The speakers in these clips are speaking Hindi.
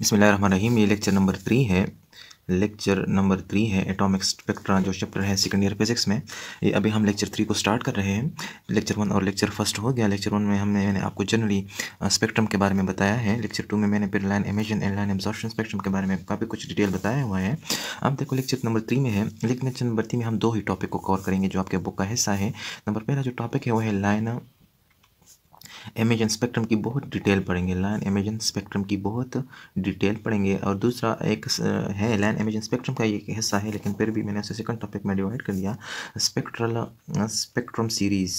बिस्मिल्लाहिर्रहमानिर्रहीम। ये लेक्चर नंबर 3 है एटॉमिक स्पेक्ट्रा, जो चैप्टर है सेकेंड ईयर फिजिक्स में। ये अभी हम लेक्चर 3 को स्टार्ट कर रहे हैं। लेक्चर 1 और लेक्चर फर्स्ट हो गया। लेक्चर 1 में मैंने आपको जनरली स्पेक्ट्रम के बारे में बताया है। लेक्चर 2 में मैंने फिर line imagine and line absorption spectrum के बारे में काफ़ी कुछ डिटेल बताया हुआ है। अब देखो लेक्चर नंबर 3 में है। लेक्चर नंबर 3 में हम 2 ही टॉपिक को कवर करेंगे जो आपके बुक का हिस्सा है। पहला जो टॉपिक है वो है लाइन इमेजन स्पेक्ट्रम की बहुत डिटेल पढ़ेंगे। लाइन इमेजन स्पेक्ट्रम की बहुत डिटेल पढ़ेंगे। और दूसरा एक है लाइन इमेजन स्पेक्ट्रम का एक हिस्सा है, लेकिन फिर भी मैंने उसे सेकंड टॉपिक में डिवाइड कर दिया। Spectrum series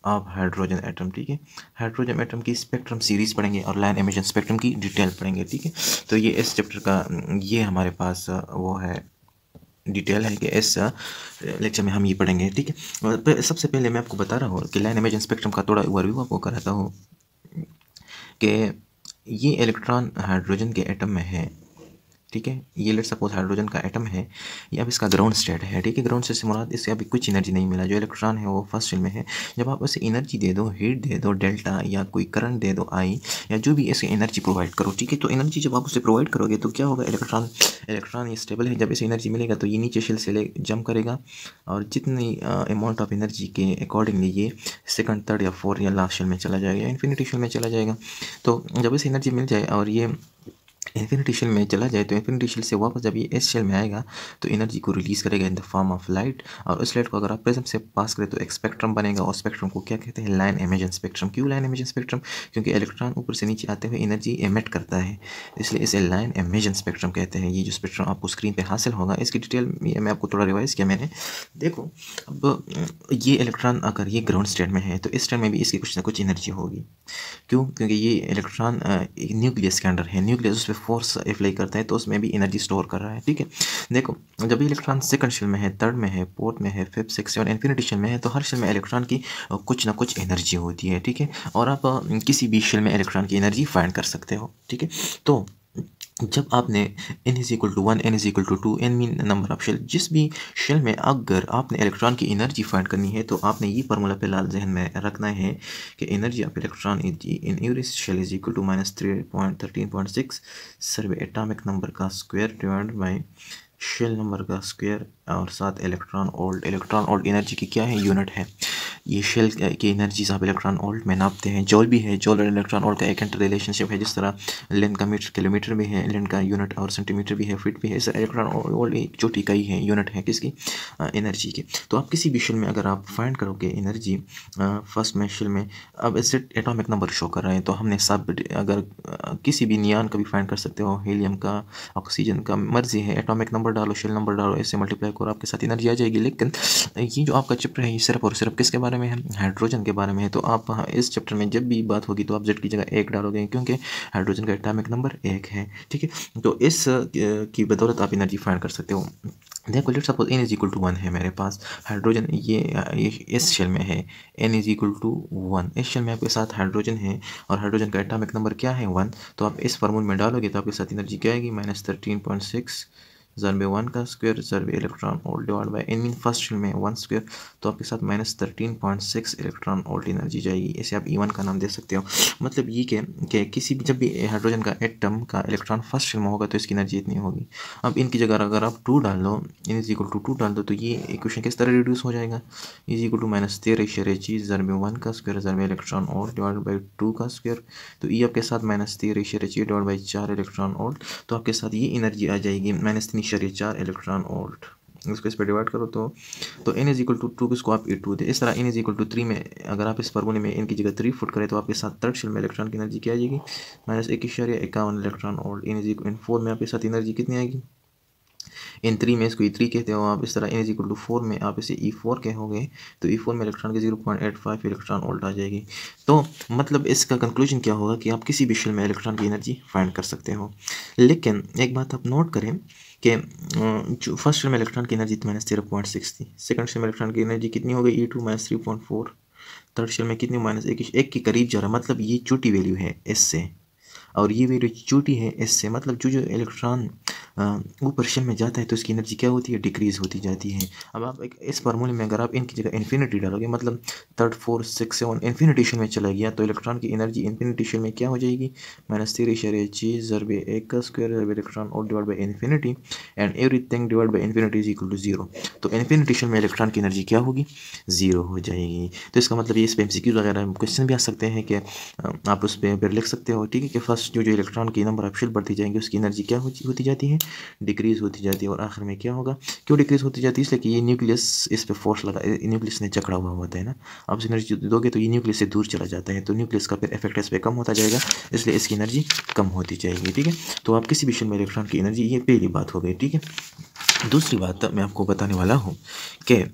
of hydrogen atom. ठीक है, हाइड्रोजन एटम की स्पेक्ट्रम सीरीज पढ़ेंगे और लाइन इमेजन स्पेक्ट्रम की डिटेल पढ़ेंगे। ठीक है, तो ये इस चैप्टर का ये हमारे पास वो है डिटेल है कि इस लेक्चर में हम ये पढ़ेंगे। ठीक है, सबसे पहले मैं आपको बता रहा हूँ कि लाइन इमेजन स्पेक्ट्रम का थोड़ा ओवरव्यू आपको कराता हूँ कि ये इलेक्ट्रॉन हाइड्रोजन के एटम में है। ठीक है, ये लेट सपोज हाइड्रोजन का एटम है, ये अब इसका ग्राउंड स्टेट है। ठीक है, ग्राउंड स्टेट से मुराद इससे अभी कुछ एनर्जी नहीं मिला। जो इलेक्ट्रॉन है वो फर्स्ट शेल में है। जब आप उसे एनर्जी दे दो, हीट दे दो डेल्टा, या कोई करंट दे दो आई, या जो भी इसे एनर्जी प्रोवाइड करो। ठीक है, तो एनर्जी जब आप उसे प्रोवाइड करोगे तो क्या होगा, इलेक्ट्रॉन ये स्टेबल है। जब इसे एनर्जी मिलेगा तो ये नीचे शेल से ले जंप करेगा, और जितनी अमाउंट ऑफ एनर्जी के अकॉर्डिंगली ये सेकंड, थर्ड या फोर्थ या लास्ट शेल में चला जाएगा, या इन्फिनिटी शेल में चला जाएगा। तो जब इसे एनर्जी मिल जाए और ये इन्फिनिटी शेल में चला जाए, तो इन्फिनिटी शेल से वापस जब ये इस शेल में आएगा तो एनर्जी को रिलीज़ करेगा in the form of light. और उस लाइट को अगर आप प्रिज्म से पास करें तो एक स्पेक्ट्रम बनेगा, और स्पेक्ट्रम को क्या कहते हैं, लाइन इमेजन स्पेक्ट्रम। क्यों लाइन इमेजन स्पेक्ट्रम? क्योंकि इलेक्ट्रॉन ऊपर से नीचे आते हुए एनर्जी एमिट करता है, इसलिए इसे लाइन इमेजन स्पेक्ट्रम कहते हैं। ये जो स्पेक्ट्रम आपको स्क्रीन पर हासिल होगा, इसकी डिटेल मैं आपको थोड़ा रिवाइज किया मैंने। देखो अब ये इलेक्ट्रॉन अगर ये ग्राउंड स्टेट में है तो इस स्टेट में भी इसकी कुछ ना कुछ एनर्जी होगी। क्यों? क्योंकि ये इलेक्ट्रॉन न्यूक्लियस के अंदर है, न्यूक्लियस उस पर फोर्स अप्लाई करता है, तो उसमें भी एनर्जी स्टोर कर रहा है। ठीक है, देखो जब ये इलेक्ट्रॉन सेकंड शेल में है, थर्ड में है, फोर्थ में है, fifth, six, seven, infinity shell में है, तो हर शेल में इलेक्ट्रॉन की कुछ ना कुछ एनर्जी होती है। ठीक है, और आप किसी भी शेल में इलेक्ट्रॉन की एनर्जी फाइंड कर सकते हो। ठीक है, तो जब आपने n is equal to 1, n is equal to 2, n mean number of shell, जिस भी शेल में अगर आपने इलेक्ट्रॉन की एनर्जी फाइंड करनी है तो आपने ये फार्मूला फिलहाल जहन में रखना है कि energy of electron in every shell is equal to -3.13.6 सर्वे एटॉमिक नंबर का square divide by shell number का स्क्वायर, और साथ इलेक्ट्रॉन वोल्ट एनर्जी की क्या है, यूनिट है। ये शेल की एनर्जीज आप इलेक्ट्रॉन वोल्ट में नापते हैं। जॉल भी है, जॉल और इलेक्ट्रॉन वोल्ट का एक इंटर रिलेशनशिप है। जिस तरह लेंथ का मीटर किलोमीटर भी है, लेंथ का यूनिट और सेंटीमीटर भी है, फीट भी है। इस इलेक्ट्रॉन वोल्ट एक छोटी इकाई है, यूनिट है किसकी, एनर्जी की। तो आप किसी भी शेल में अगर आप फाइंड करोगे एनर्जी फर्स्ट में शेल में, अब इससे एटॉमिक नंबर शो कर रहे हैं, तो हमने सब अगर किसी भी नियान का भी फाइंड कर सकते हो, हीलियम का, ऑक्सीजन का, मर्जी है। एटॉमिक नंबर डालो, शेल नंबर डालो, ऐसे मल्टीप्लाई करो, आपके साथ एनर्जी आ जाएगी। लेकिन ये जो आपका चैप्टर है ये सिर्फ और सिर्फ किसके बारे में है, हाइड्रोजन के बारे में है। तो आप इस चैप्टर में जब भी बात होगी तो आप जेड की जगह 1 डालोगे, क्योंकि हाइड्रोजन का एटॉमिक नंबर 1 है। ठीक है, तो इस की बदौलत आप एनर्जी फाइंड कर सकते हो। देखो let's suppose n is equal to 1 है मेरे पास, हाइड्रोजन ये इस शेल में है, n इज इक्वल टू 1, इस शेल में आपके साथ हाइड्रोजन है और हाइड्रोजन का एटॉमिक नंबर क्या है, 1। तो आप इस फार्मूले में डालोगे तो आपके साथ एनर्जी क्या आएगी, -13.6 ज़रबे 1 का स्क्वायर ज़रबे electron volt divide by n mean first shell में 1 स्क्वायर, तो आपके साथ -13.6 इलेक्ट्रॉन वोल्ट एनर्जी जाएगी। इसे आप E1 का नाम दे सकते हो। मतलब ये कि किसी भी जब भी हाइड्रोजन का एटम का इलेक्ट्रॉन फर्स्ट शेल में होगा तो इसकी एनर्जी इतनी होगी। अब इनकी जगह अगर आप 2 डाल दो, n इज इक्वल टू 2 डाल दो, तो ये इक्वेशन किस तरह रिड्यूस हो जाएगा, इज इक्वल टू -13.6 ज़रबे 1 का स्क्वायर ज़रबे इलेक्ट्रॉन वोल्ट डिवाइड बाई 2 का स्क्वायर, तो ये आपके साथ -13.6 डिवाइड बाई 4 इलेक्ट्रॉन वोल्ट, तो आपके साथ ये एनर्जी आ जाएगी -3.4 इलेक्ट्रॉन वोल्ट। इसको इस पर डिवाइड करो तो n इज इक्वल टू 2 इसको आप 2 दे। इस तरह n इज इक्वल टू 3 में अगर आप इस फार्मूले में n की जगह 3 फुट करें तो आपके साथ थर्ड शेल में इलेक्ट्रॉन की एनर्जी क्या आ जाएगी, -1.51 electron volt. n is equal 4 में आपके साथ एनर्जी कितनी आएगी, इन 3 में इसको E3 कहते हो आप। इस तरह n इज इक्वल टू 4 में आप इसे E4 कहोगे तो E4 में इलेक्ट्रॉन की 0.85 इलेक्ट्रॉन वोल्ट आ जाएगी। तो मतलब इसका कंक्लूजन क्या होगा कि आप किसी भी शेल में इलेक्ट्रॉन की एनर्जी फाइंड कर सकते हो। लेकिन एक बात आप नोट करें कि जो फर्स्ट शेल में इलेक्ट्रॉन की एनर्जी -0.6 थी, सेकंड शेल में इलेक्ट्रॉन की एनर्जी कितनी हो गई, E2 -3.4, थर्ड शेल में कितनी, -1 के करीब जा रहा है। मतलब ये छोटी वैल्यू है इससे, और ये वैल्यू छोटी है एस से, मतलब जो इलेक्ट्रॉन ऊपर शेल में जाता है तो इसकी एनर्जी क्या होती है, डिक्रीज होती जाती है। अब आप एक इस फार्मूले में अगर आप इनकी जगह इन्फिनिटी डालोगे, मतलब 3 4 6 7 इन्फिनिटी शेल में चला गया, तो इलेक्ट्रॉन की एनर्जी इन्फिनिटी शेल में क्या हो जाएगी, -3.6 ज़रबे ए का स्क्वायर ज़रबे इलेक्ट्रॉन और divide by infinity, and everything divide by infinity is equal to 0। तो इन्फिनिटी शेल में इलेक्ट्रॉन की एनर्जी क्या होगी, 0 हो जाएगी। तो इसका मतलब ये इस पर MCQ वगैरह क्वेश्चन भी आ सकते हैं कि आप उस पर लिख सकते हो, ठीक है, कि फर्स्ट जो इलेक्ट्रॉन की नंबर ऑफ शेल बढ़ती जाएंगे उसकी एनर्जी क्या होती जाती है, डिक्रीज होती जाती है, और आखिर में क्या होगा, क्यों डिक्रीज होती जाती है, इसलिए कि ये न्यूक्लियस इस पर फोर्स लगा, न्यूक्लियस ने जकड़ा हुआ होता है ना, आप एनर्जी दोगे तो ये न्यूक्लियस से दूर चला जाता है, तो न्यूक्लियस का फिर इफेक्ट इस पर कम होता जाएगा, इसलिए इसकी एनर्जी कम होती जाएगी, ठीक है। तो आप किसी भी शेल में इलेक्ट्रॉन की एनर्जी, ये पहली बात हो गई, ठीक है। दूसरी बात मैं आपको बताने वाला हूँ कि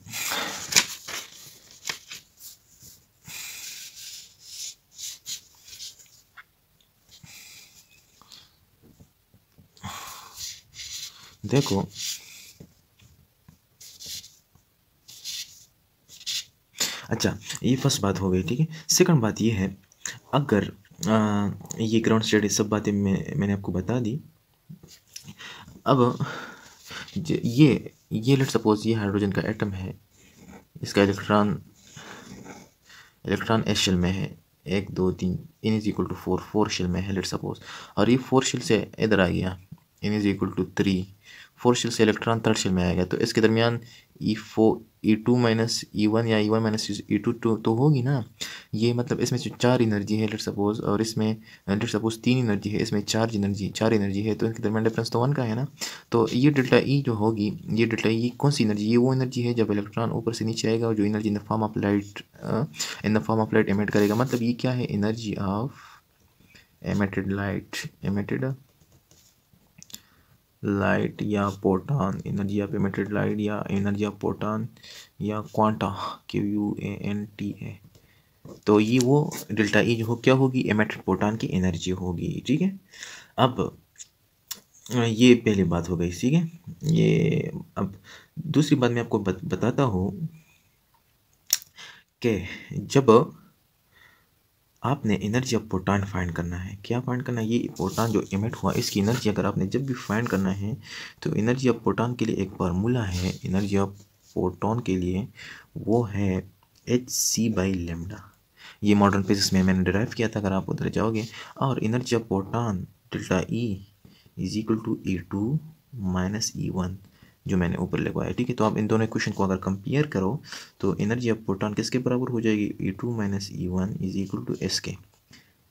देखो अच्छा, ये फर्स्ट बात हो गई, ठीक है। सेकंड बात ये है, अगर ये ग्राउंड स्टेट सब बातें मैंने आपको बता दी। अब ये लेट सपोज ये हाइड्रोजन का एटम है, इसका इलेक्ट्रॉन एस शेल में है, 1 2 3, n is equal to 4 shell में है लेट सपोज, और ये 4 शेल से इधर आ गया, n इज इक्वल टू 3, 4 शेल से इलेक्ट्रॉन 3rd शेल में आएगा, तो इसके दरमियान E2 माइनस E1 या E1 माइनस E2 तो होगी ना। ये मतलब इसमें जो 4 एनर्जी है लेट सपोज, और इसमें लेट सपोज 3 एनर्जी है, इसमें 4 एनर्जी है, तो इनके दरमियान डिफरेंस तो 1 का है ना। तो ये डेल्टा ई जो होगी, ये डेल्टा ई कौन सी एनर्जी, ये वो एनर्जी है जब इलेक्ट्रॉन ऊपर से नीचे आएगा और जो energy in the form of light emit करेगा। मतलब ये क्या है, एनर्जी ऑफ एमिटेड लाइट या photon, energy of emitted light या एनर्जी ऑफ फोटॉन या क्वांटा, QUANTA। तो ये वो डेल्टा ई जो हो क्या होगी, एमिटेड फोटॉन की एनर्जी होगी, ठीक है। अब ये पहली बात हो गई, ठीक है। ये अब दूसरी बात मैं आपको बताता हूँ कि जब आपने एनर्जी ऑफ फोटॉन फाइंड करना है, क्या फाइंड करना है, ये फोटॉन जो एमिट हुआ इसकी एनर्जी अगर आपने जब भी फाइंड करना है, तो एनर्जी ऑफ फोटॉन के लिए एक फार्मूला है, एनर्जी ऑफ फोटॉन के लिए वो है hc/λ। ये मॉडर्न फिजिक्स में मैंने डिराइव किया था, अगर आप उधर जाओगे। और energy of photon delta E is equal to E2 minus E1 जो मैंने ऊपर लिखवाया, ठीक है। तो आप इन दोनों इक्वेशन को अगर कंपेयर करो तो एनर्जी ऑफ फोटॉन किसके बराबर हो जाएगी, E2 minus E1 is equal to एस के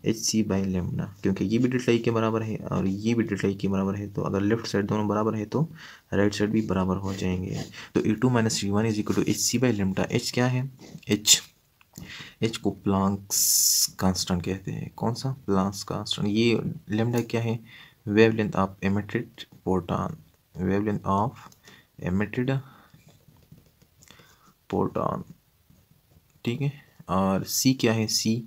hc/λ, क्योंकि ये भी डेल्टा ई के बराबर है और ये भी डेल्टा ई के बराबर है, तो अगर लेफ्ट साइड दोनों बराबर है तो राइट साइड भी बराबर हो जाएंगे। तो E2 minus E1 is equal to hc/λ। H क्या है, एच को प्लांक्स कांस्टेंट कहते हैं, कौन सा, प्लांक्स कांस्टेंट। ये लेमडा क्या है, wavelength of emitted photon, wavelength of emitted photon, ठीक है। और सी क्या है, सी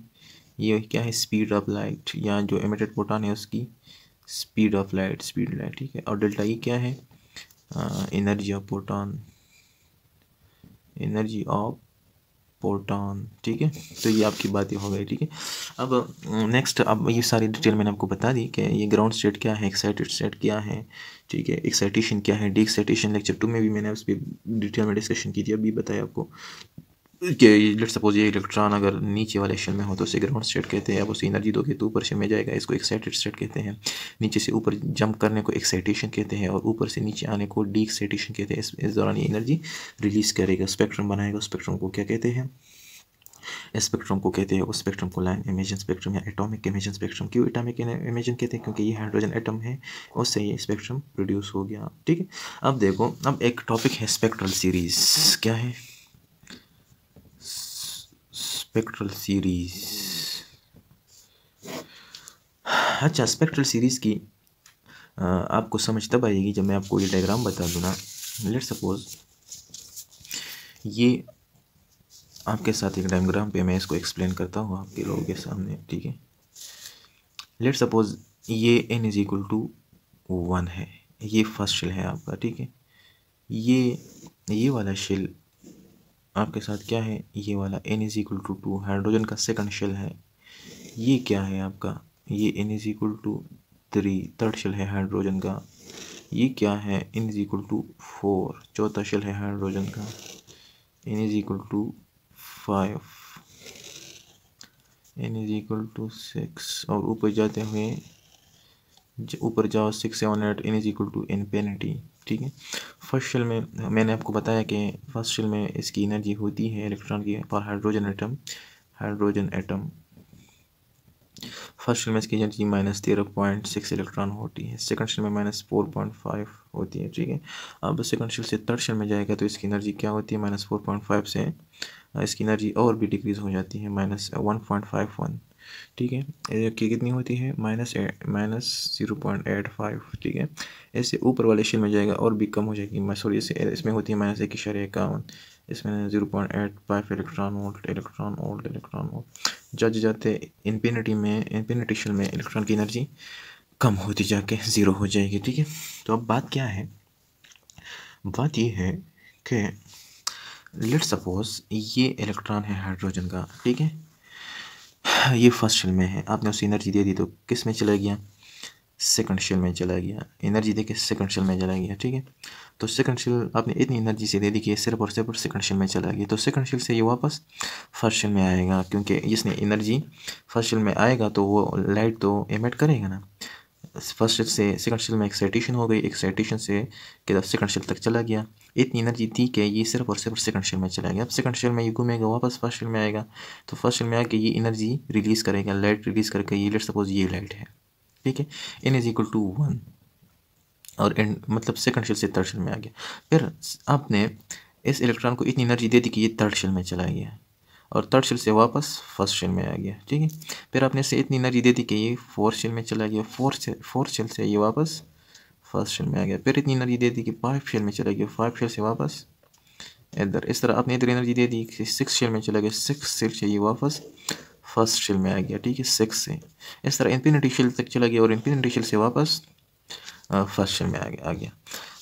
ये क्या है, स्पीड ऑफ लाइट, या जो एमिटेड फोटॉन है उसकी स्पीड ऑफ लाइट, ठीक है। और डेल्टा ई क्या है, energy of photon, energy of photon, ठीक है। तो ये आपकी बातें हो गई, ठीक है। अब नेक्स्ट, अब ये सारी डिटेल मैंने आपको बता दी कि ये ग्राउंड स्टेट क्या है, एक्साइटेड स्टेट क्या है, ठीक है, एक्साइटेशन क्या है, डी एक्साइटेशन लेक्चर 2 में भी मैंने उस पर डिटेल में डिस्कशन की थी, अभी बताया आपको कि लेट्स सपोज ये इलेक्ट्रॉन अगर नीचे वाले शेल में हो तो उसे ग्राउंड स्टेट कहते हैं, अब उसे एनर्जी दोगे तो ऊपर शेल में जाएगा, इसको एक्साइटेड स्टेट कहते हैं। नीचे से ऊपर जंप करने को एक्साइटेशन कहते हैं, और ऊपर से नीचे आने को डी एक्साइटेशन कहते हैं। इस दौरान ये एनर्जी रिलीज करेगा, स्पेक्ट्रम बनाएगा। स्पेक्ट्रम को क्या कहते हैं, स्पेक्ट्रम को कहते हैं, उस स्पेक्ट्रम को लाइन इमेजन स्पेक्ट्रम या एटॉमिक इमेजन स्पेक्ट्रम। क्यों एटॉमिक इमेजन कहते हैं, क्योंकि ये हाइड्रोजन एटम है, उससे ये स्पेक्ट्रम प्रोड्यूस हो गया, ठीक है। अब देखो, अब एक टॉपिक है स्पेक्ट्रल सीरीज, क्या है स्पेक्ट्रल सीरीज। अच्छा, स्पेक्ट्रल सीरीज की आपको समझ तब आएगी जब मैं आपको ये डायग्राम बता दूँ ना। लेट सपोज ये आपके साथ एक डायग्राम पे मैं इसको एक्सप्लेन करता हूँ आपके लोगों के सामने, ठीक है। लेट सपोज ये n इज इक्वल टू 1 है, ये फर्स्ट शेल है आपका, ठीक है। ये वाला शेल आपके साथ क्या है, ये वाला n is equal to 2 hydrogen का सेकंड शेल है। ये क्या है आपका, ये n is equal to 3 third shell है हाइड्रोजन का। ये क्या है, n इज इक्वल टू 4 चौथा शेल है हाइड्रोजन का। n is equal to 5, n is equal to 6 और ऊपर जाते हुए ऊपर जाओ 6 7 8 n is equal to infinity. ठीक है, फर्स्ट शेल में मैंने आपको बताया कि फर्स्ट शेल में इसकी एनर्जी होती है इलेक्ट्रॉन की for hydrogen atom first shell में इसकी एनर्जी -13.6 इलेक्ट्रॉन होती है, सेकंड शेल में -4.5 होती है। ठीक है, अब सेकंड शेल से थर्ड शेल में जाएगा तो इसकी एनर्जी क्या होती है, -4.5 से इसकी एनर्जी और भी डिक्रीज हो जाती है -1.51। ठीक है, की कितनी होती है, -0.85। ठीक है, ऐसे ऊपर वाले शेल में जाएगा और भी कम हो जाएगी, सॉरी इसमें होती है -1.51, इसमें 0.85 इलेक्ट्रॉन वोल्ट। जाते जाते इन्फिनिटी शेल में इलेक्ट्रॉन की एनर्जी कम होती जाके ज़ीरो हो जाएगी। ठीक है, तो अब बात क्या है, बात ये है कि लेट सपोज ये इलेक्ट्रॉन है हाइड्रोजन का। ठीक है, ये फर्स्ट शेल में है, आपने उसे एनर्जी दे दी तो किस में चला गया, सेकंड शेल में चला गया, एनर्जी दे के सेकंड शेल में चला गया। ठीक है, तो सेकंड शेल आपने इतनी एनर्जी से दे दी कि सिर्फ और सिर्फ सेकंड शेल में चला गया, तो सेकंड शेल से ये वापस फर्स्ट शेल में आएगा, क्योंकि इसने एनर्जी फर्स्ट शेल में आएगा तो वो लाइट तो एमिट करेगा ना। फर्स्ट शेल से सेकंड शेल में एक्साइटेशन हो गई, एक्साइटेशन से कि सेकंड शेल तक चला गया, इतनी एनर्जी थी कि ये सिर्फ और सिर्फ सेकंड शेल में चला गया। अब सेकंड शेल में ये घूमेगा वापस फर्स्ट शेल में आएगा, तो फर्स्ट शेल में आके ये एनर्जी रिलीज़ करेगा, लाइट रिलीज़ करके, ये लेट सपोज ये लाइट है। ठीक है, n इज इक्वल टू 1 और n मतलब सेकंड शेल से थर्ड शेल में आ गया। फिर आपने इस इलेक्ट्रॉन को इतनी एनर्जी दे दी कि ये थर्ड शेल में चला गया और थर्ड शेल से वापस फर्स्ट शेल में आ गया। ठीक है, फिर आपने इसे इतनी एनर्जी दे दी कि ये फोर्थ शेल में चला गया, फोर्थ शेल से ये वापस फर्स्ट शेल में आ गया। फिर इतनी एनर्जी दे दी कि 5 शेल में चला गया, 5 शेल से वापस इधर, इस तरह आपने इधर एनर्जी दे दी कि 6 शेल में चला गया, 6 शेल से ये वापस फर्स्ट शेल में आ गया। ठीक है, 6 से इस तरह इन्फिनिटी शेल तक चला गया और इन्फिनिटी शेल से वापस फर्स्ट शेल में आ गया।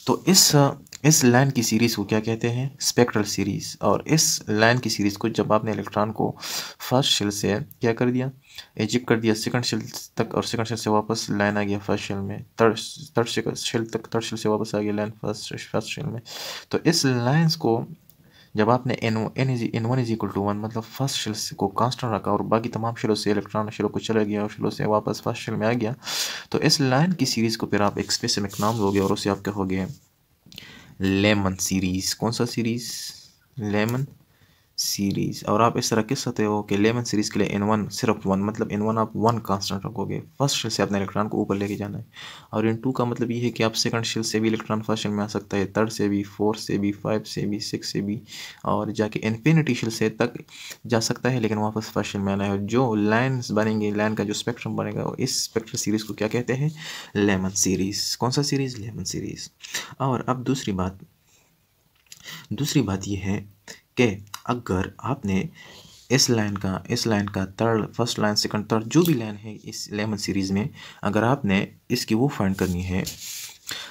तो इस लाइन की सीरीज़ को क्या कहते हैं, स्पेक्ट्रल सीरीज़। और इस लाइन की सीरीज़ को जब आपने इलेक्ट्रॉन को फर्स्ट शेल से क्या कर दिया, एजिक्ट कर दिया सेकंड शेल तक, और सेकंड शेल से वापस लाइन आ गया फर्स्ट शेल में, थर्ड शेल तक, थर्ड शेल से वापस आ गया लाइन फर्स्ट शेल में। तो इस लाइन्स को जब आपने n1 इज इक्वल टू 1 मतलब फर्स्ट शेल को कांस्टेंट रखा और बाकी तमाम शेलों से इलेक्ट्रॉन शेलों को चला गया और शेलों से वापस फर्स्ट शेल में आ गया, तो इस लाइन की सीरीज़ को फिर आप एक स्पेसिफिक नाम दोगे और उसे आप कहोगे लेमन सीरीज़। कौन सा सीरीज़, लेमन सीरीज़। और आप इस तरह कह सकते हो कि लेमन सीरीज़ के लिए n1 सिर्फ 1 मतलब n1 आप 1 कांस्टेंट रखोगे, फर्स्ट शेल से अपने इलेक्ट्रॉन को ऊपर लेके जाना है। और n2 का मतलब ये है कि आप सेकंड शेल से भी इलेक्ट्रॉन फर्स्ट शेल में आ सकता है, थर्ड से भी, फोर्थ से भी, 5 से भी, 6 से भी, और जाके इन्फिनिटी शेल से तक जा सकता है, लेकिन वापस फर्स्ट शेल में आना है। जो लाइन्स बनेंगे, लाइन का जो स्पेक्ट्रम बनेगा, इस स्पेक्ट्रल सीरीज़ को क्या कहते हैं, लेमन सीरीज़। कौन सा सीरीज़, लेमन सीरीज़। और अब दूसरी बात ये है कि अगर आपने इस लाइन का third, first line, second, third जो भी लाइन है इस लेमन सीरीज़ में, अगर आपने इसकी वो फाइंड करनी है,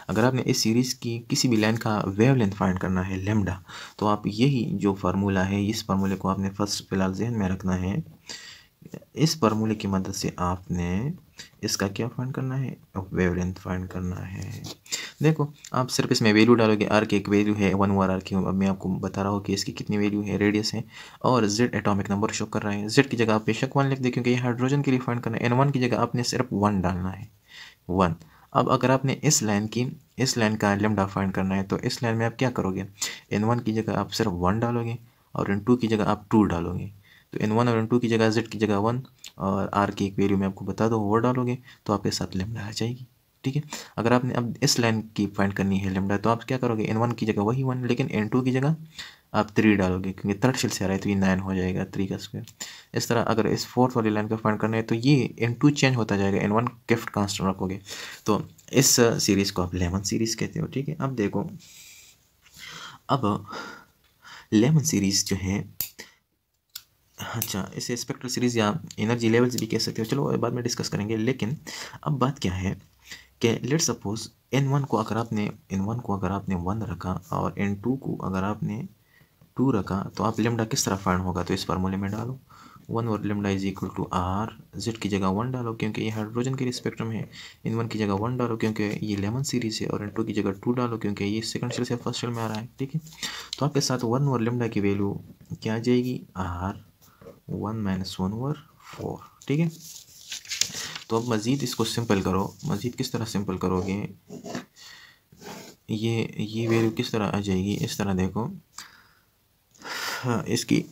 अगर आपने इस सीरीज़ की किसी भी लाइन का वेवलेंथ फाइंड करना है लैम्डा, तो आप यही जो फार्मूला है, इस फार्मूले को आपने फर्स्ट फिलहाल जहन में रखना है। इस फार्मूले की मदद से आपने इसका क्या फाइंड करना है, वेवलेंथ फाइंड करना है। देखो आप सिर्फ इसमें वैल्यू डालोगे, आर की एक वैल्यू है 1 ओवर आर की, अब मैं आपको बता रहा हूँ कि इसकी कितनी वैल्यू है, रेडियस है, और जेड एटॉमिक नंबर शो कर रहा है। जेड की जगह आप बेशक 1 लिख दे, क्योंकि ये हाइड्रोजन के लिए फाइंड करना है। n1 की जगह आपने सिर्फ 1 डालना है, 1। अब अगर आपने इस लाइन का लैम्डा फाइंड करना है, तो इस लाइन में आप क्या करोगे, n1 की जगह आप सिर्फ 1 डालोगे और n2 की जगह आप 2 डालोगे। तो n1 और n2 की जगह z की जगह 1 और r की एक वैल्यू मैं आपको बता दो वो डालोगे, तो आपके साथ लैम्डा आ जाएगी। ठीक है, अगर आपने अब इस लाइन की फाइंड करनी है लैम्डा, तो आप क्या करोगे, n1 की जगह वही 1, लेकिन n2 की जगह आप 3 डालोगे, क्योंकि थर्ड शेल से आ रहा है तो ये 9 हो जाएगा, 3 का स्क्वायर। इस तरह अगर इस फोर्थ वाली लाइन का फाइंड करना है तो ये n2 चेंज होता जाएगा, n1 गिफ्ट कांस्टेंट रखोगे, तो इस सीरीज़ को आप लेमन सीरीज़ कहते हो। ठीक है, अब देखो, अब लेमन सीरीज़ जो है, अच्छा इसे स्पेक्ट्रल सीरीज़ या एनर्जी लेवल्स भी कह सकते हो, चलो बाद में डिस्कस करेंगे। लेकिन अब बात क्या है कि लेट सपोज n1 को अगर आपने 1 रखा और n2 को अगर आपने 2 रखा, तो आप लैम्डा किस तरह फाइंड होगा, तो इस फार्मूले में डालो, 1 over lambda is equal to R, Z की जगह 1 डालो क्योंकि ये हाइड्रोजन के लिए स्पेक्ट्रम है, N1 की जगह 1 डालो क्योंकि ये लेमन सीरीज है, और N2 की जगह 2 डालो क्योंकि ये सेकंड शेल से फर्स्ट शेल में आ रहा है। ठीक है, तो आपके साथ 1 ओवर लेमडा की वैल्यू क्या आ जाएगी, आर 1 माइनस 1 ओवर 4। ठीक है, तो अब मज़ीद इसको सिंपल करो। मज़ीद किस तरह सिंपल करोगे, ये वैल्यू किस तरह आ जाएगी, इस तरह देखो। हाँ, इसकी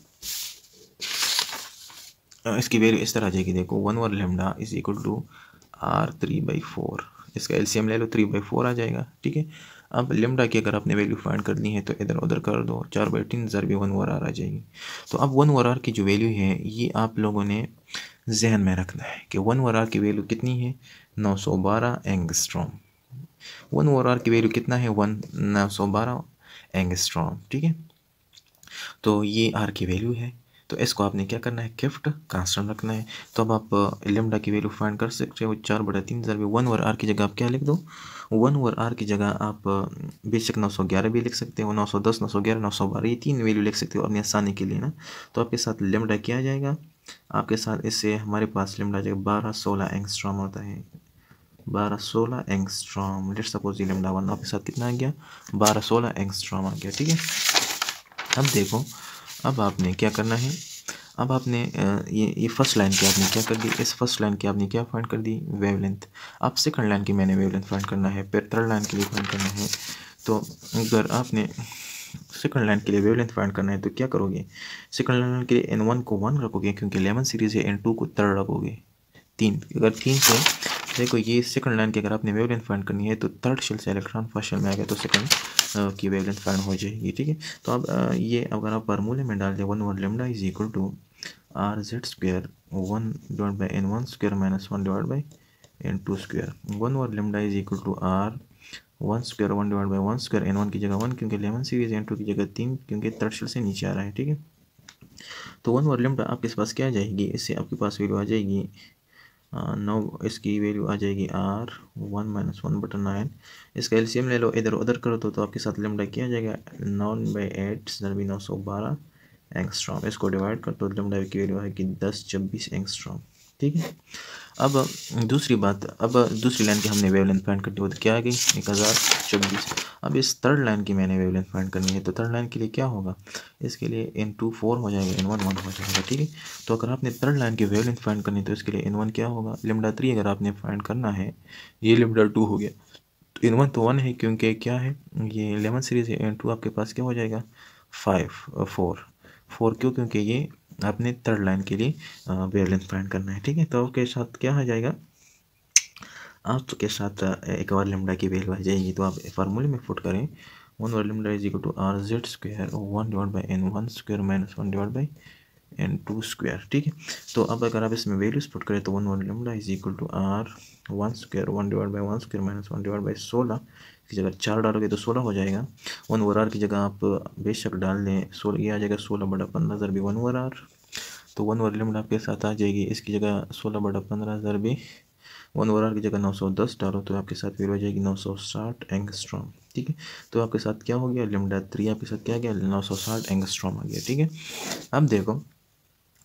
वैल्यू इस तरह आ जाएगी, देखो 1 over lambda is equal to R 3/4। इसका एलसीएम ले लो, 3/4 आ जाएगा। ठीक है, अब लेमडा की अगर आपने वैल्यू फाइंड करनी है तो इधर उधर कर दो, 4/3 ज़र भी 1 ओवर आर आ जाएगी। तो अब 1 ओवर आर की जो वैल्यू है ये आप लोगों ने जहन में रखना है कि 1 ओवर आर की वैल्यू कितनी है, 912 एंगस्ट्रॉम। 1 ओवर आर की वैल्यू कितना है, 912 एंगस्ट्रॉम। ठीक है, तो ये आर की वैल्यू है, तो इसको आपने क्या करना है, गिफ्ट कांस्टेंट रखना है। तो अब आप लेमडा की वैल्यू फाइंड कर सकते हो, 4/3 ज़र भी 1 ओवर आर की जगह आप क्या लिख दो, 1 ओवर आर की जगह आप बेशक 911 भी लिख सकते हो, 910, 911, 912, ये 3 वैल्यू लिख सकते हो अपनी आसानी के लिए ना। तो आपके साथ लेमडा क्या आ जाएगा, आपके साथ इससे हमारे पास लेमडा आ जाएगा 1216 एंगस्ट्रॉम होता है, 1216 एंगस्ट्रॉम। लेट्स सपोज ये लेमडा 1 आपके साथ कितना आ गया, 1216 एंगस्ट्रॉम आ गया। ठीक है, अब देखो, अब आपने क्या करना है, अब आपने ये फर्स्ट लाइन की आपने क्या कर दी, इस फर्स्ट लाइन की आपने क्या फाइंड कर दी, वेवलेंथ। अब सेकंड लाइन की मैंने वेवलेंथ फाइंड करना है, फिर थर्ड लाइन के लिए फाइंड करना है। तो अगर आपने सेकंड लाइन के लिए वेवलेंथ फाइंड करना है तो क्या करोगे, सेकंड लाइन के लिए N1 को 1 रखोगे क्योंकि लेमन सीरीज है, N2 को थर्ड रखोगे 3। अगर 3 से देखो ये सेकंड लाइन की अगर आपने वेवलेंथ फाइंड करनी है तो थर्ड शेल से इलेक्ट्रॉन फर्स्ट शेल में आ गया तो सेकंड की वेवलेंथ फाइंड हो जाएगी। ठीक है, तो अब ये अगर आप फार्मूले में डाल दें, 1 over lambda is equal to R Z square 1/N1 square minus 1/N2 square. 1 over lambda is equal to R 1 square 1/1 square, N1 की जगह 1 क्योंकि लेमन सीरीज, N2 की जगह 3 क्योंकि थर्ड शेल से नीचे आ रहा है। ठीक है, तो 1 ओवर लेमडा आपके पास क्या आ जाएगी, इससे आपके पास वैल्यू आ जाएगी 9, इसकी वैल्यू आ जाएगी आर 1 माइनस 1/9। इसका एलसीएम ले लो, इधर उधर कर दो तो आपके साथ लेमडा क्या आ जाएगा, 9/8 ज़र भी 912 एंगस्ट्रॉम। इसको डिवाइड कर दो, लेमडा की वैल्यू आएगी 1026 एंगस्ट्रॉम। ठीक है, अब दूसरी बात, अब दूसरी लाइन की हमने वेवलेंथ फाइंड कर दी, वो तो क्या आ गई, 1024। अब इस थर्ड लाइन की मैंने वेवलेंथ फाइंड करनी है, तो थर्ड लाइन के लिए क्या होगा, इसके लिए N2 4 हो जाएगा, N1 1 हो जाएगा। ठीक है, तो अगर आपने थर्ड लाइन की वेवलेंथ फाइंड करनी है तो इसके लिए N1 क्या होगा, लेमडा 3 अगर आपने फाइंड करना है, ये लेमडा 2 हो गया, तो N1 तो 1 है क्योंकि क्या है, ये लेमन सीरीज है। N2 आपके पास क्या हो जाएगा, 4 क्यों, क्योंकि ये आपने थर्ड लाइन के लिए वेवलेंथ फाइंड करना है। ठीक है, तो आपके साथ क्या आ जाएगा, आपके साथ एक और लेमडा की वैल्यू आ जाएगी, तो आप फार्मूले में पुट करें, 1 over lambda is equal to R Z square 1/N1 square minus 1/N2 square. ठीक है, तो अब अगर आप इसमें वैल्यूज पुट करें तो 1 over lambda is equal to R 1 square 1/1 square minus 1/16 की जगह 4 डालोगे तो 16 हो जाएगा। 1 ओवर आर की जगह आप बेशक डाल दें 16, ये आ जाएगा 16/15 ज़र भी 1 ओवर आर। तो 1 ओवर लेमडा आपके साथ आ जाएगी, इसकी जगह 16/15 ज़र भी 1 ओवर आर की जगह 910 डालो तो आपके साथ वैल्यू आ जाएगी 960 एंगस्ट्रॉम। ठीक है, तो आपके साथ क्या हो गया, लेमडा 3 आपके साथ क्या आ गया, 960 एंगस्ट्रॉम आ गया। ठीक है, अब देखो,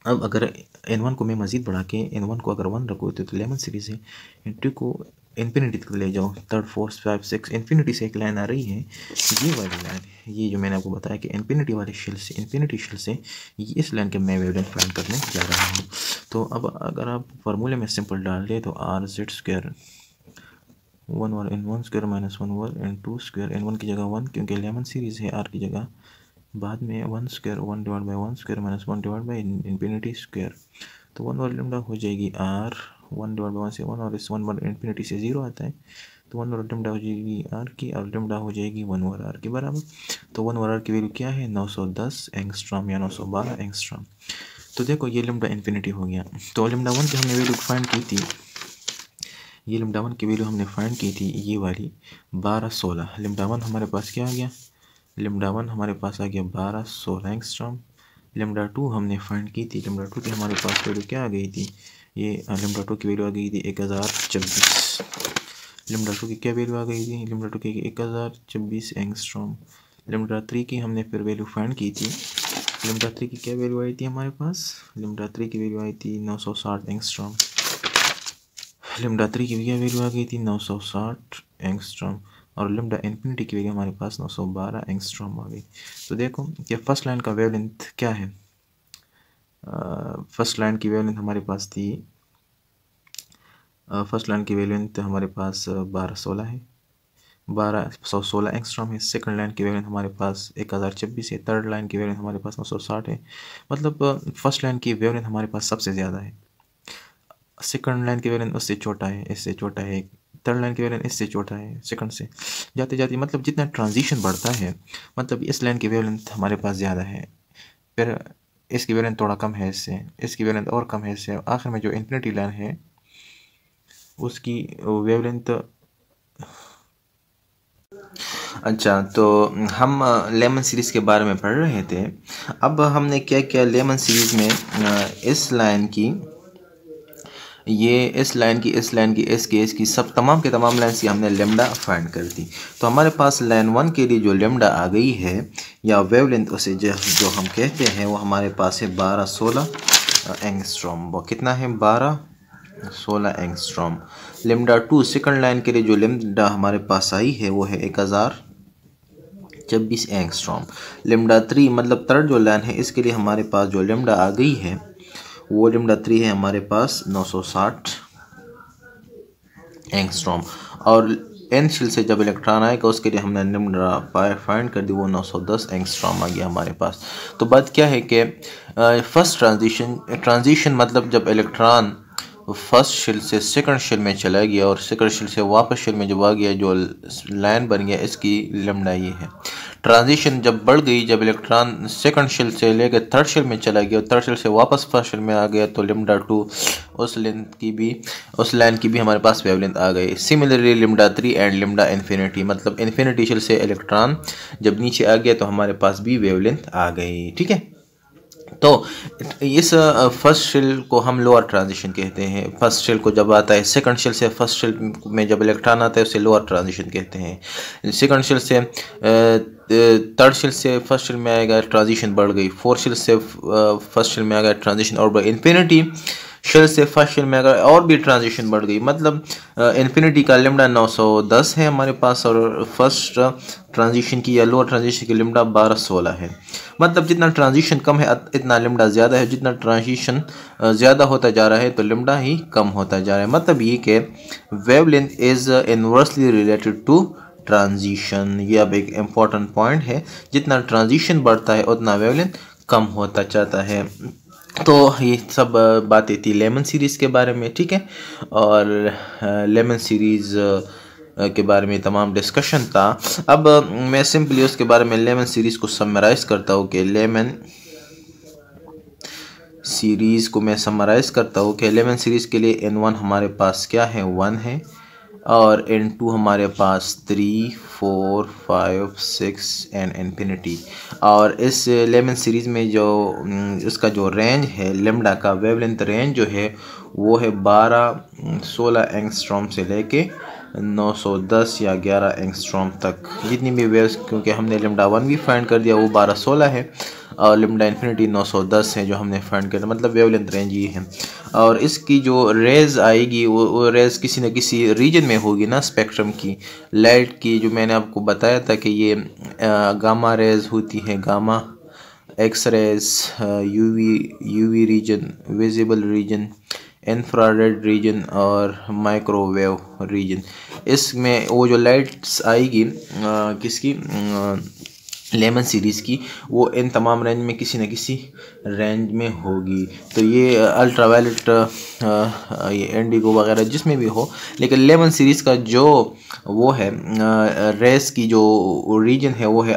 अब अगर N1 को मैं मज़ीद बढ़ा के N1 को अगर 1 रखो तो लेमन सीरीज है, N2 को इन्फिनिटी तक ले जाओ, थर्ड फोर्थ 5 6 इन्फिनिटी से एक लाइन आ रही है, ये वाली लाइन, ये जो मैंने आपको बताया कि इन्फिनिटी वाले शेल से, इन्फिनिटी शेल से इस लाइन के मैं वेवलेंथ फाइंड करने जा रहा हूँ। तो अब अगर आप फार्मूले में सिंपल डाल दें तो are Z square 1 over N1 square minus 1 over N2 square, N1 की जगह 1 क्योंकि लेमन सीरीज है, आर की जगह बाद में 1 स्क्वायर 1/1 स्क्वायर माइनस 1/इन्फिनिटी स्क्वायर। तो 1 ओवर लेमडा हो जाएगी आर 1/1 से 1 और इस 1/इन्फिनिटी से 0 आता है, तो 1 ओवर लेमडा हो जाएगी आर की, और लेमडा हो जाएगी 1 ओवर आर के बराबर। तो 1 ओवर आर की वैल्यू क्या है, 910 एंगस्ट्रॉम या 912 एंगस्ट्रॉम। तो देखो ये लेमडा इन्फिनिटी हो गया, तो लेमडा 1 की हमने वैल्यू फाइंड की थी, ये लेमडा 1 की वैल्यू हमने फाइंड की थी, ये वाली 1216। लेमडा 1 हमारे पास क्या आ गया, लेमडा 1 हमारे पास आ गया 1216 एंगस्ट्रॉम। लेमडा 2 हमने फाइंड की थी, लेमडा 2 की हमारे पास वैल्यू क्या आ गई थी, ये लेमडा 2 की वैल्यू आ गई थी 1026। लेमडा 2 की क्या वैल्यू आ गई थी, लेमडा 2 की 1026 एंगस्ट्रॉम। लेमडा 3 की हमने फिर वैल्यू फाइंड की थी, लिम्डा 3 की क्या वैल्यू आई थी हमारे पास? लिम्डा 3 की वैल्यू आई थी 960 एंगस्ट्रॉम। लिम्डा 3 की क्या वैल्यू आ गई थी? 960 एंगस्ट्रॉम। और लिम्डा इन्फिनिटी की वैल्यू हमारे पास 912 एंगस्ट्रॉम आ गई। तो देखो कि फर्स्ट लाइन का वेवलेंथ क्या है। फर्स्ट लाइन की वेवलेंथ हमारे पास थी, फर्स्ट लाइन की वेवलेंथ हमारे पास 1216 है, 1216 एंगस्ट्रॉम है। सेकंड लाइन की वेवलेंथ हमारे पास 1026 है। थर्ड लाइन की वेवलेंथ हमारे पास 960 है। मतलब फर्स्ट लाइन की वेवलेंथ हमारे पास सबसे ज़्यादा है। सेकंड लाइन की वेवलेंथ उससे छोटा है, इससे छोटा है। थर्ड लाइन की वेवलेंथ इससे छोटा है सेकंड से। जाते जाते मतलब जितना ट्रांजिशन बढ़ता है, मतलब इस लाइन की वेवलेंथ हमारे पास ज़्यादा है, फिर इसकी वेवलेंथ थोड़ा कम है इससे, इसकी वेवलेंथ और कम है इससे। आखिर में जो इन्फिनिटी लाइन है उसकी वेवलेंथ। अच्छा, तो हम लेमन सीरीज़ के बारे में पढ़ रहे थे। अब हमने क्या किया लेमन सीरीज़ में, इस लाइन की, ये इस लाइन की, इस लाइन की, इसकी सब तमाम के तमाम लाइन्स की हमने लेमडा फाइंड कर दी। तो हमारे पास लाइन 1 के लिए जो लेमडा आ गई है या वेवलेंथ उसे जो हम कहते हैं वो हमारे पास है 1216 एंगस्ट्रॉम। वो कितना है? 1216 एंगस्ट्रॉम। लेमडा 2 सेकंड लाइन के लिए जो लेमडा हमारे पास आई है वो है 1026 एंगस्ट्रॉम। लेमडा 3 मतलब थर्ड जो लाइन है इसके लिए हमारे पास जो लेमडा आ गई है वो लेमडा 3 है हमारे पास 960 एंगस्ट्रॉम। और एन शेल से जब इलेक्ट्रॉन आएगा उसके लिए हमने लेमडा फाइंड कर दी, वो 910 एंगस्ट्रॉम आ गया हमारे पास। तो बात क्या है कि फर्स्ट ट्रांजिशन मतलब जब इलेक्ट्रॉन फर्स्ट शेल से सेकंड शेल में चला गया और सेकंड शेल से वापस शेल में जब आ गया, जो लाइन बन गया, इसकी लेमडा ये है। ट्रांजिशन जब बढ़ गई, जब इलेक्ट्रॉन सेकंड शेल से लेकर थर्ड शेल में चला गया, थर्ड शेल से वापस फर्स्ट शेल में आ गया, तो लेमडा 2 उस लाइन की भी हमारे पास वेवलेंथ आ गई। Similarly lambda 3 and lambda infinity, मतलब इन्फिनिटी शेल से इलेक्ट्रॉन जब नीचे आ गया तो हमारे पास भी वेवलेंथ आ गई। ठीक है, तो इस फर्स्ट शेल को हम लोअर ट्रांजिशन कहते हैं। फर्स्ट शेल को जब आता है सेकंड शेल से फर्स्ट शेल में जब इलेक्ट्रॉन आता है उसे लोअर ट्रांजिशन कहते हैं। सेकंड शेल से थर्ड शेल से फर्स्ट शेल में आएगा, ट्रांजिशन बढ़ गई। फोर्थ शेल से फर्स्ट शेल में आ गया, ट्रांजिशन और बढ़। इन्फिनिटी शेल से फर्स्ट शेल में अगर और भी ट्रांजिशन बढ़ गई, मतलब इन्फिनिटी का लेमडा 910 है हमारे पास और फर्स्ट ट्रांजिशन की या लोअर ट्रांजिशन की लेमडा 1216 है। मतलब जितना ट्रांजिशन कम है इतना लेमडा ज़्यादा है, जितना ट्रांजिशन ज़्यादा होता जा रहा है तो लेमडा ही कम होता जा रहा है। मतलब ये कि wavelength is inversely related to transition. ये अब एक इम्पॉर्टेंट पॉइंट है, जितना ट्रांजिशन बढ़ता है उतना वेवलेंथ कम होता जाता है। तो ये सब बातें थी लेमन सीरीज़ के बारे में। ठीक है, और लेमन सीरीज़ के बारे में तमाम डिस्कशन था। अब मैं सिंपली उसके बारे में लेमन सीरीज़ को समराइज़ करता हूँ कि लेमन सीरीज़ को मैं समराइज़ करता हूँ कि लेमन सीरीज़ के लिए N1 हमारे पास क्या है? 1 है। और N2 हमारे पास 3, 4, 5, 6 एंड इन्फिनिटी। और इस लेमन सीरीज़ में जो इसका जो रेंज है लेमडा का, वेवलेंथ रेंज जो है वो है 1216 एंगस्ट्रॉम से लेके 910 या 11 एंगस्ट्रॉम तक। जितनी भी वेव्स, क्योंकि हमने लेमडा 1 भी फाइंड कर दिया वो 1216 है और लेमडा इन्फिनिटी 910 है जो हमने फाइंड किया, मतलब वेवलेंथ रेंज ये है। और इसकी जो रेज आएगी वो रेज किसी न किसी रीजन में होगी ना, स्पेक्ट्रम की लाइट की, जो मैंने आपको बताया था कि ये गामा रेज होती है, gamma, X rays, UV region, visible region, infrared region और माइक्रोवेव रीजन। इसमें वो जो लाइट्स आएगी किसकी, लेमन सीरीज़ की, वो इन तमाम रेंज में किसी न किसी रेंज में होगी। तो ये अल्ट्रावायलेट, ये इंडिगो वगैरह जिसमें भी हो, लेकिन लेमन सीरीज़ का जो वो है रेस की जो रीजन है वो है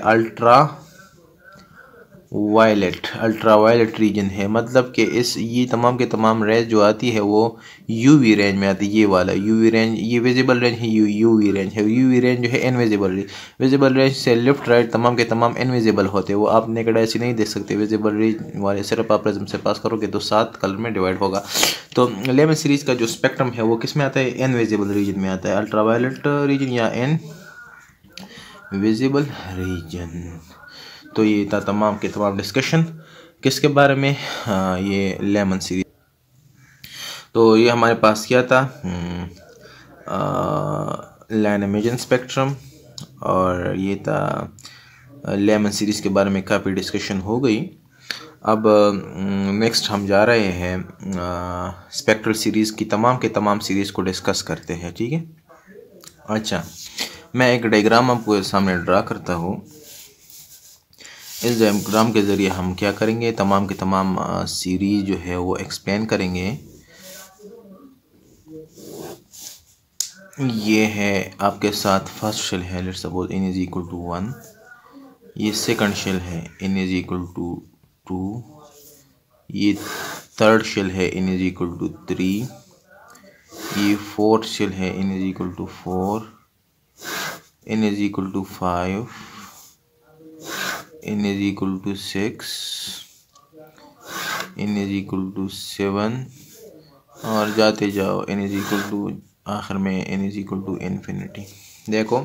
अल्ट्रावायलेट रीजन है। मतलब कि ये तमाम के तमाम रेंज जो आती है वो यूवी रेंज में आती है। ये वाला यूवी रेंज, ये विजिबल रेंज है, यूवी रेंज है। यूवी रेंज जो है इनविजिबल रेंज, विजिबल रेंज से लेफ्ट राइट तमाम के तमाम इनविजिबल होते हैं, वो आप नेकेड ऐसे नहीं देख सकते। विजिबल रेंज वाले सिर्फ आप प्रिज्म से पास करोगे तो 7 कलर में डिवाइड होगा। तो लेमन सीरीज़ का जो स्पेक्ट्रम है वो किस में आता है? इनविजिबल रीजन में आता है, अल्ट्रावायलेट रीजन या इनविजिबल रीजन। तो ये था तमाम के तमाम डिस्कशन। किसके बारे में? ये लेमन सीरीज। तो ये हमारे पास क्या था? लैन इमेजिंग स्पेक्ट्रम, और ये था लेमन सीरीज़ के बारे में काफ़ी डिस्कशन हो गई। अब नेक्स्ट हम जा रहे हैं स्पेक्ट्रल सीरीज़ की तमाम सीरीज़ को डिस्कस करते हैं, ठीक है। अच्छा, मैं एक डायग्राम आपको सामने ड्रा करता हूँ। इस डायग्राम के ज़रिए हम क्या करेंगे? तमाम के तमाम सीरीज़ जो है वो एक्सप्लेन करेंगे। ये है आपके साथ फर्स्ट शेल है, let's suppose n is equal to 1। ये सेकंड शेल है, n इज इक्वल टू 2। ये थर्ड शेल है, n इज इक्वल टू 3। ये फोर्थ शेल है, n is equal to 4। n is equal to 5। n is equal to 6। n is equal to 7, और जाते जाओ n इज इक्वल टू आखिर में n is equal to infinity. देखो,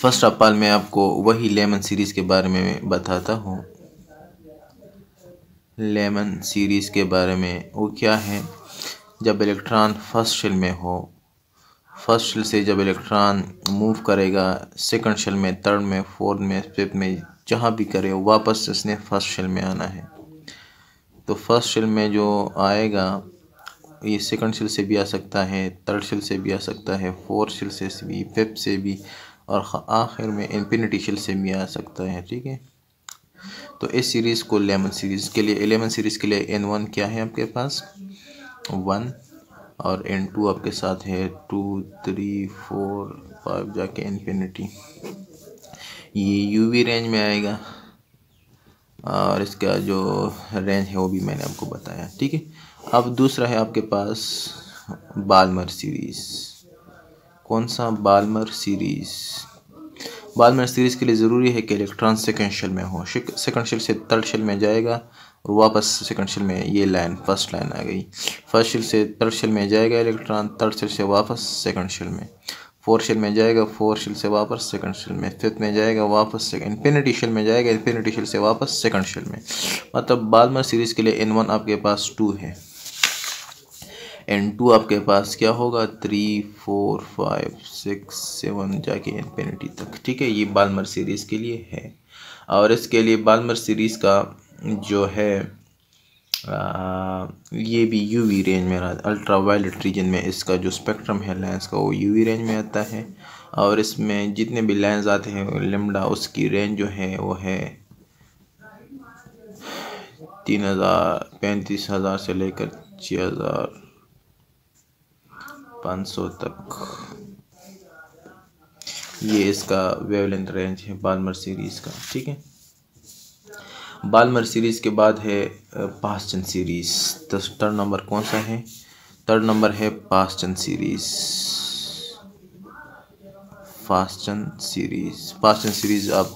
फर्स्ट ऑफ ऑल मैं आपको वही लेमन सीरीज़ के बारे में बताता हूँ। लेमन सीरीज़ के बारे में वो क्या है? जब इलेक्ट्रॉन फर्स्ट शेल में हो, फर्स्ट शेल से जब इलेक्ट्रॉन मूव करेगा सेकंड शेल में, थर्ड में, फोर्थ में, फिफ्थ में, जहाँ भी करे वापस इसने फर्स्ट शेल में आना है। तो फर्स्ट शेल में जो आएगा ये सेकंड शेल से भी आ सकता है, थर्ड शेल से भी आ सकता है, फोर्थ शेल से भी, फिफ्थ से भी, और आखिर में इन्फिनिटी शेल से भी आ सकता है, ठीक है। तो इस सीरीज़ को लेमन सीरीज़ के लिए, लेमन सीरीज़ के लिए n1 क्या है आपके पास? 1, और n2 आपके साथ है 2, 3, 4, 5 जाके इन्फिनिटी। ये UV रेंज में आएगा, और इसका जो रेंज है वो भी मैंने आपको बताया, ठीक है। अब दूसरा है आपके पास बाल्मर सीरीज़। कौन सा? Balmer series. बाल्मर सीरीज़ के लिए ज़रूरी है कि इलेक्ट्रॉन सेकंड शेल में हो। सेकंड शेल से थर्ड शेल में जाएगा और वापस सेकंड शेल में, ये लाइन फर्स्ट लाइन आ गई। फर्स्ट शेल से थर्ड शेल में जाएगा इलेक्ट्रॉन, थर्ड शेल से वापस सेकंड शेल में, फोर्थ शेल में जाएगा, फोर्थ शेल से वापस सेकंड शेल में, फिफ्थ में जाएगा वापस इन्फिनिटी शेल में जाएगा, इन्फिनिटी शेल से वापस सेकंड शेल में। मतलब बाल्मर सीरीज़ के लिए n1 आपके पास 2 है, n2 आपके पास क्या होगा? 3, 4, 5, 6, 7 जाके इन्फिनिटी तक, ठीक है। ये बाल्मर सीरीज़ के लिए है। और इसके लिए बाल्मर सीरीज़ का जो है ये भी UV रेंज में आता है। अल्ट्रा वायलेट रीजन में इसका जो स्पेक्ट्रम है लेंस का वो UV रेंज में आता है। और इसमें जितने भी लेंस आते हैं लेम्डा, उसकी रेंज जो है वो है 35,000 से लेकर 6,500 तक। ये इसका वेवलेंथ रेंज है बाल्मर सीरीज़ का, ठीक है। बाल्मर सीरीज़ के बाद है पास्टन सीरीज़। तो थर्ड नंबर कौन सा है? थर्ड नंबर है पास्टन सीरीज़। पास्टन सीरीज़ आप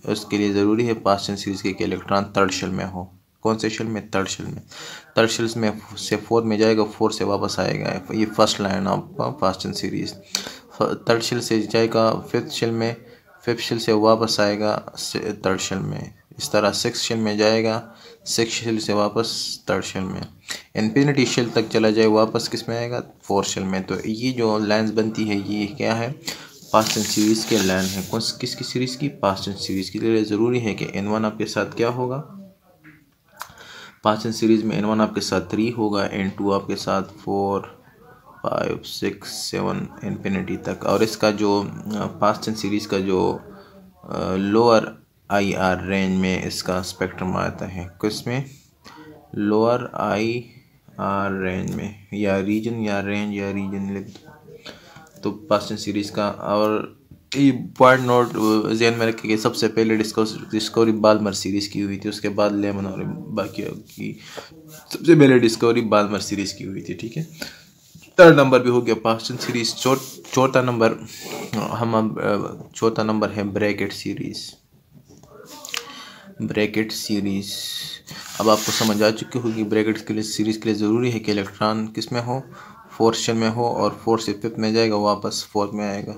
उसके लिए ज़रूरी है पास्टन सीरीज़ के इलेक्ट्रॉन थर्ड शेल में हो। कौन से शेल में? थर्ड शेल में। थर्ड शेल में से फोर्थ में जाएगा, फोर्थ से वापस आएगा। ये फर्स्ट लाइन आपका पास्टन सीरीज़। थर्ड शेल से जाएगा फिफ्थ शेल में, फिफ्थ शेल से वापस आएगा थर्ड शेल में। इस तरह सिक्स शेल में जाएगा, सिक्स शेल से वापस थर्ड शेल में, इन्फिनिटी शेल तक चला जाए, वापस किस में आएगा? फोर्थ शेल में। तो ये जो लाइन्स बनती है ये क्या है? पास्टन सीरीज़ के लाइन है। किसकी सीरीज़ की? पास्टन सीरीज़ के लिए ज़रूरी है कि n1 आपके साथ क्या होगा? पास्टन सीरीज़ में n1 आपके साथ 3 होगा, n2 आपके साथ 4, 5, 6, 7 इन्फिनिटी तक। और इसका जो पास्टन सीरीज़ का जो लोअर IR रेंज में इसका स्पेक्ट्रम आता है, किसमें? लोअर IR रेंज में, या रीजन या रेंज या रीजन लिख दो। तो पास्टन सीरीज़ का, और ये पॉइंट नोट ज़हन में रखिए कि सबसे पहले डिस्कवरी बाल्मर सीरीज़ की हुई थी, उसके बाद लेमन और बाकी की सबसे पहले डिस्कवरी बाल्मर सीरीज़ की हुई थी, ठीक है। थर्ड नंबर भी हो गया पास्टन सीरीज़। चौथा नंबर है ब्रैकेट सीरीज़। ब्रैकेट सीरीज़ अब आपको समझ आ चुकी होगी। ब्रैकेट के लिए सीरीज़ के लिए ज़रूरी है कि इलेक्ट्रॉन किस में हो? फोर्थ शेल में हो, और फोर्थ से फिफ्थ में जाएगा, वापस फोर्थ में आएगा,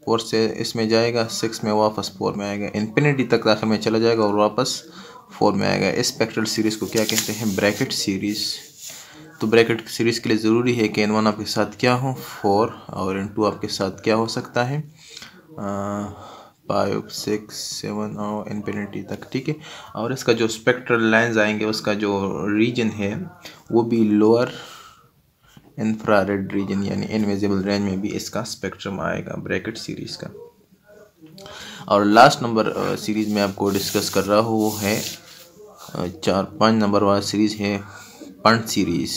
फोर्थ से इसमें जाएगा, सिक्स में वापस फोर में आएगा, इन्फिनिटी तक आखिर में चला जाएगा और वापस 4 में आएगा। इस स्पेक्ट्रल सीरीज़ को क्या कहते हैं? Bracket series. तो ब्रैकेट सीरीज़ के लिए ज़रूरी है कि n1 आपके साथ क्या हो 4 और n2 आपके साथ क्या हो सकता है 5 6 7 और इन्फिनिटी तक, ठीक है। और इसका जो स्पेक्ट्रल लाइंस आएंगे उसका जो रीजन है वो भी लोअर इंफ्रारेड रीजन यानी इनविजिबल रेंज में भी इसका स्पेक्ट्रम आएगा ब्रैकेट सीरीज़ का। और लास्ट नंबर सीरीज़ में आपको डिस्कस कर रहा हूँ वो है 4-5 नंबर वाला सीरीज़ है पंड सीरीज़।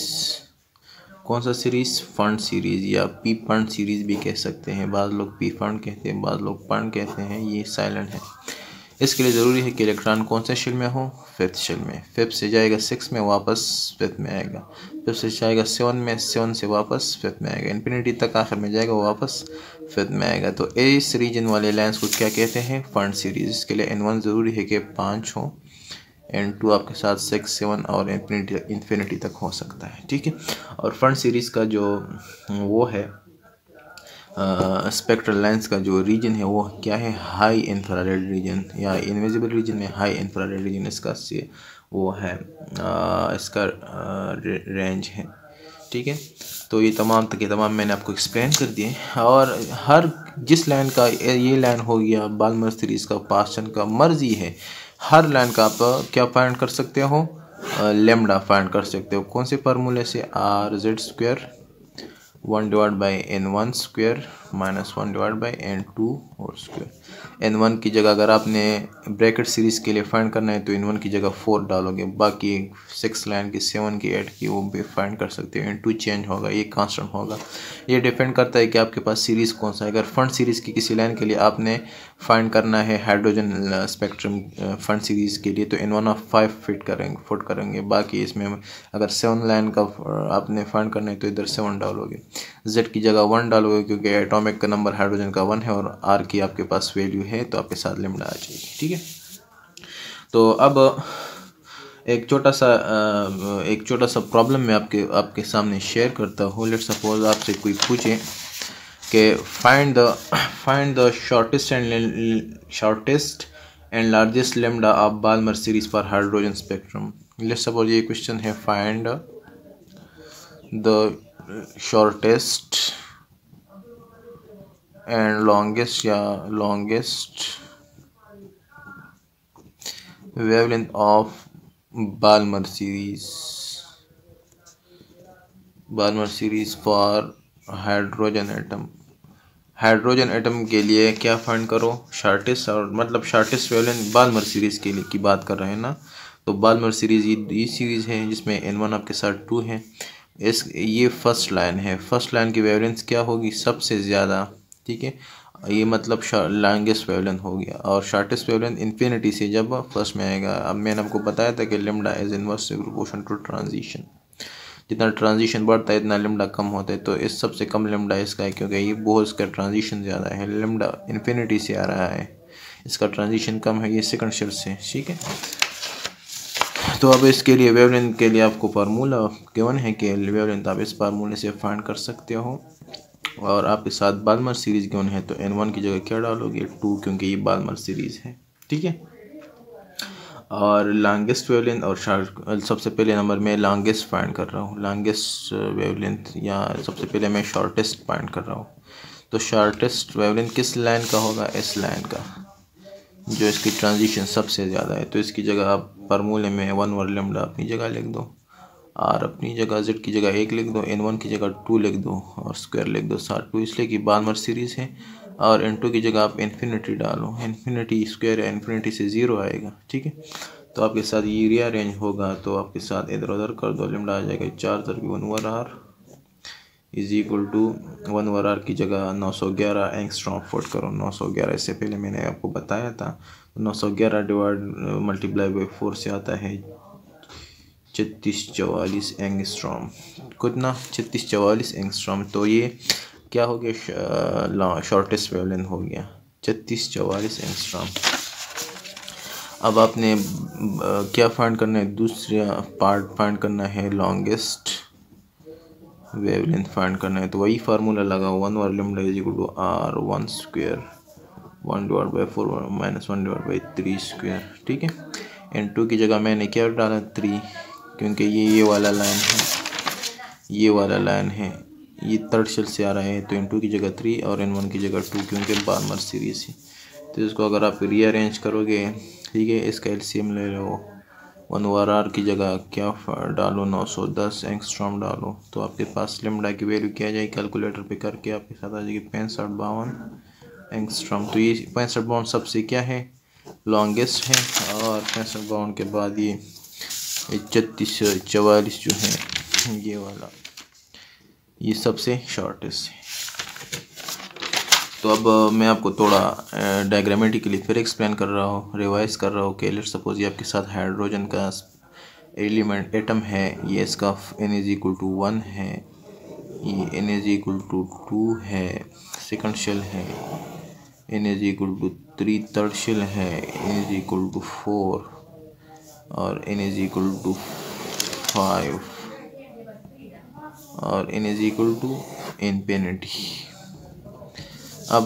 कौन सा सीरीज़? फंड सीरीज़ या पी पंड सीरीज़ भी कह सकते हैं। बाद लोग पी फंड कहते हैं, बाद लोग पंड कहते हैं, ये साइलेंट है। इसके लिए ज़रूरी है कि इलेक्ट्रॉन कौन से शेल में हो? फिफ्थ शेल में। फिफ्थ से जाएगा 6 में, वापस फिफ्थ में आएगा। फिफ्थ से जाएगा 7 में, 7 से वापस फिफ्थ में आएगा। इन्फिनिटी तक आखिर में जाएगा, वापस फिफ्थ में आएगा। तो इस रीजन वाले लाइन्स को क्या कहते हैं? Fund series. इसके लिए n1 ज़रूरी है कि 5 हो, n2 आपके साथ 6 7 और इन्फिनिटी तक हो सकता है, ठीक है। और फंड सीरीज़ का जो वो है स्पेक्ट्रल लाइंस का जो रीजन है वो क्या है? हाई इंफ्रारेड रीजन या इनविजिबल रीजन में हाई इंफ्रारेड रीजन इसका से वो है इसका रेंज है, ठीक है। तो ये तमाम तक ये तमाम मैंने आपको एक्सप्लेन कर दिए। और हर जिस लाइन का ये लाइन हो गया बाल्मर सीरीज़ का पास्टन का मर्जी है, हर लाइन का आप क्या फाइंड कर सकते हो? लेमडा फाइंड कर सकते हो। कौन से फार्मूले से? RZ² 1 divide by n1 square minus 1 divide by n2 whole square. n1 की जगह अगर आपने ब्रैकेट सीरीज़ के लिए फाइंड करना है तो n1 की जगह 4 डालोगे, बाकी 6 लाइन की 7 की 8 की वो भी फाइंड कर सकते हो। n2 चेंज होगा, ये कांस्टेंट होगा। ये डिपेंड करता है कि आपके पास सीरीज़ कौन सा है। अगर फंड सीरीज़ की किसी लाइन के लिए आपने फाइंड करना है हाइड्रोजन स्पेक्ट्रम फंड सीरीज़ के लिए तो n1 ऑफ 5 फुट करेंगे। बाकी इसमें अगर 7 लाइन का आपने फाइंड करना है तो इधर 7 डालोगे। Z की जगह 1 डालोगे क्योंकि एटॉमिक का नंबर हाइड्रोजन का 1 है और R की आपके पास वैल्यू है तो आपके साथ लेमडा आ जाएगी, ठीक है। तो अब एक छोटा सा प्रॉब्लम मैं आपके सामने शेयर करता हूँ। लेट्स सपोज आपसे कोई पूछे कि find the shortest and largest lambda of Balmer series for hydrogen spectrum. Let's suppose ये क्वेश्चन है, find the shortest and longest wavelength of Balmer series for hydrogen atom के लिए क्या फाइंड करो? शॉर्टेस्ट, और मतलब शॉर्टेस्ट वेवलेंथ बाल्मर सीरीज के लिए की बात कर रहे हैं ना। तो बाल्मर सीरीज ये सीरीज है जिसमें n1 आपके साथ 2 है। ये फर्स्ट लाइन है, फर्स्ट लाइन की वेवलेंथ क्या होगी? सबसे ज़्यादा, ठीक है। ये मतलब लॉन्गेस्ट वेवलेंथ हो गया। और शॉर्टेस्ट वेवलेंथ इन्फिनिटी से जब फर्स्ट में आएगा। अब मैंने आपको बताया था कि lambda is inversely proportional to transition. जितना ट्रांजिशन बढ़ता है इतना लेमडा कम होता है। तो इस सबसे कम लेमडा इसका है क्योंकि ये बोहर्स का ट्रांजिशन ज़्यादा है। लेमडा इन्फिनिटी से आ रहा है, इसका ट्रांजिशन कम है, ये सेकंड शेल से, ठीक है। तो अब इसके लिए वेवलेंथ के लिए आपको फार्मूला गिवन है कि वेवलेंथ आप इस फार्मूले से फाइंड कर सकते हो। और आपके साथ बाल्मर सीरीज़ गिवन है तो n1 की जगह क्या डालोगे? 2, क्योंकि ये बाल्मर सीरीज़ है, ठीक है। और लॉन्गेस्ट वेवलेंथ और सबसे पहले नंबर में लॉन्गेस्ट फाइंड कर रहा हूँ, लॉन्गेस्ट वेवलेंथ, या सबसे पहले मैं शॉर्टेस्ट फाइंड कर रहा हूँ। तो शॉर्टेस्ट वेवलेंथ किस लाइन का होगा? इस लाइन का, जो इसकी ट्रांजिशन सबसे ज़्यादा है। तो इसकी जगह आप फार्मूले में 1 और लेमडा अपनी जगह लिख दो, R अपनी जगह, Z की जगह 1 लिख दो, n1 की जगह 2 लिख दो और स्क्वायर लिख दो साथ 2, इसलिए कि बाल्मर सीरीज़ है। और n2 की जगह आप इन्फिनिटी डालो, इन्फिनिटी स्क्वायर है, इन्फिनिटी से 0 आएगा, ठीक है। तो आपके साथ ये रीअरेंज होगा तो आपके साथ इधर उधर कर दो, लेमडा आ जाएगा 4 × 1 over R is equal to 1 over R की जगह 911 एंगस्ट्रॉम फुट करो। 911 इससे पहले मैंने आपको बताया था। 911 डिवाइड मल्टीप्लाई बाई 4 से आता है 3644 एंगस्ट्रॉम। कितना? 3644 एंगस्ट्रॉम। तो ये क्या हो गया? शॉर्टेस्ट वेवलेंथ हो गया 3644 एंगस्ट्रॉम। अब आपने क्या फाइंड करना है? दूसरा पार्ट फाइंड करना है, लॉन्गेस्ट वेवलेंथ फाइंड करना है। तो वही फार्मूला लगा, 1 और lambda is equal to R1 square 1 divide by 4 minus 1 divide by 3 square, ठीक है। N2 की जगह मैंने क्या डाला 3, क्योंकि ये वाला लाइन है, ये वाला लाइन है, ये थर्ड शेल से आ रहा है, तो N2 की जगह 3 और N1 की जगह 2, क्योंकि बाल्मर सीरीज है। तो इसको अगर आप रीअरेंज करोगे, ठीक है, इसका एलसीएम ले लो, 1/r की जगह क्या डालो 910 एंगस्ट्रॉम डालो, तो आपके पास लेमडा की वैल्यू क्या आ जाएगी, कैलकुलेटर पे करके आपके साथ आ जाएगी 65-52 एंगस्ट्रॉम। तो ये 65 सबसे क्या है, लॉन्गेस्ट है, और 65 के बाद ये 34-44 जो है ये वाला, ये सबसे शॉर्टेस्ट है। तो अब मैं आपको थोड़ा डायग्रामेटिकली फिर एक्सप्लेन कर रहा हूँ, रिवाइज कर रहा हूँ कि लेट्स सपोज ये आपके साथ हाइड्रोजन का एलिमेंट एटम है, ये इसका n=1 है, ये n=2 है, सेकंड शेल है, n=3 थर्ड शेल है, n=4 और n=5 और n=infinity। अब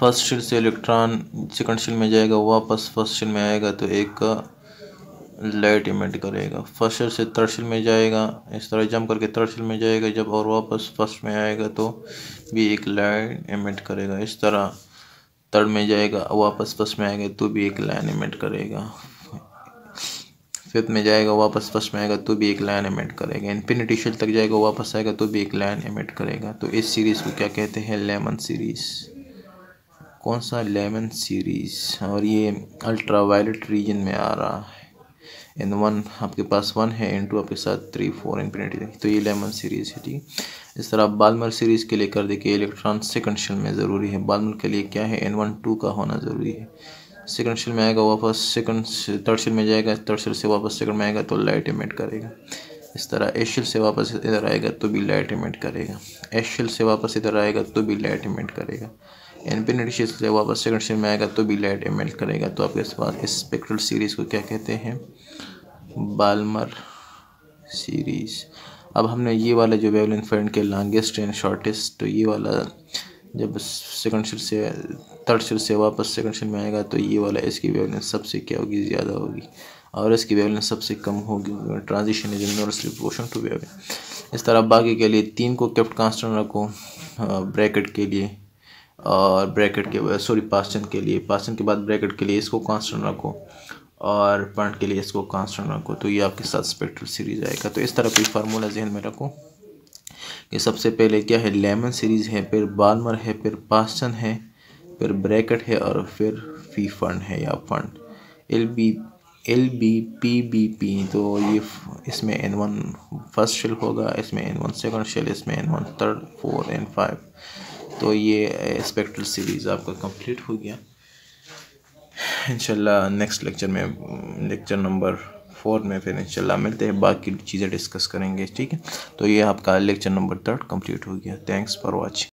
फर्स्ट शेल से इलेक्ट्रॉन सेकंड शेल में जाएगा, वापस फर्स्ट शेल में आएगा तो एक लाइट इमिट करेगा, फर्स्ट शेल से थर्ड शेल में जाएगा, इस तरह जंप करके थर्ड शेल में जाएगा जब, और वापस फर्स्ट में आएगा तो भी एक लाइट इमिट करेगा, इस तरह थर्ड में जाएगा, वापस फर्स्ट में आएगा तो भी एक लाइन इमिट करेगा, फिफ्थ में जाएगा, वापस फर्स्ट में आएगा तो भी एक लाइन एमिट करेगा, इन्फिनिटी शेल तक जाएगा, वापस आएगा तो भी एक लाइन एमिट करेगा। तो इस सीरीज़ को क्या कहते हैं, लेमन सीरीज़। कौन सा, लेमन सीरीज़। और ये अल्ट्रा वायलेट रीजन में आ रहा है, N1 आपके पास 1 है, N2 आपके साथ 3 4 इन्फिनिटी तक, तो ये लेमन सीरीज़ है, ठीक। इस तरह बाल्मर सीरीज़ के लिए कर देखिए, इलेक्ट्रॉन सेकंड शेल में ज़रूरी है, बाल्मर के लिए क्या है, N1 2 का होना ज़रूरी है, सेकंड शेल में आएगा, वापस थर्ड शेल में जाएगा, थर्ड शेल से वापस सेकंड में आएगा तो लाइट इमिट करेगा, इस तरह एस शेल से वापस इधर आएगा तो भी लाइट इमिट करेगा, एस शेल से वापस इधर आएगा तो भी लाइट इमिट करेगा, इन्फिनिटी शेल से वापस सेकंड शेल में आएगा तो भी लाइट इमिट करेगा। तो आपके पास इस स्पेक्ट्रल सीरीज़ को क्या कहते हैं, बाल्मर सीरीज़। अब हमने ये वाला जो वेवलेंथ फाइंड किया, लॉन्गेस्ट एंड शॉर्टेस्ट, तो ये वाला जब सेकंड शेल से थर्ड शेल से वापस सेकंड शेल में आएगा तो ये वाला इसकी वेवलेंथ सबसे क्या होगी, ज़्यादा होगी, और इसकी वेवलेंथ सबसे कम होगी। Transition is inversely proportional to wavelength. इस तरह बाकी के लिए 3 को केप्ट कांस्टेंट रखो ब्रैकेट के लिए, और ब्रैकेट के पास्टन के लिए, पास्टन के बाद ब्रैकेट के लिए इसको कांस्टेंट रखो, और पॉइंट के लिए इसको कांस्टेंट रखो, तो ये आपके साथ स्पेक्ट्रल सीरीज आएगा। तो इस तरह कोई फार्मूला जहन में रखो कि सबसे पहले क्या है, लेमन सीरीज़ है, फिर बाल्मर है, फिर पास्टन है, फिर ब्रैकेट है, और फिर फी फंड है या फंड, LBPBP। तो ये इसमें N1 फर्स्ट शेल होगा, इसमें N1 सेकंड शेल, इसमें N1 थर्ड 4 एंड 5। तो ये स्पेक्ट्रल सीरीज़ आपका कंप्लीट हो गया। इंशाल्लाह नेक्स्ट लेक्चर में, लेक्चर नंबर 4 में फिर इंशाल्लाह मिलते हैं, बाकी चीज़ें डिस्कस करेंगे, ठीक है। तो ये आपका लेक्चर नंबर 3 कंप्लीट हो गया। Thanks for watching.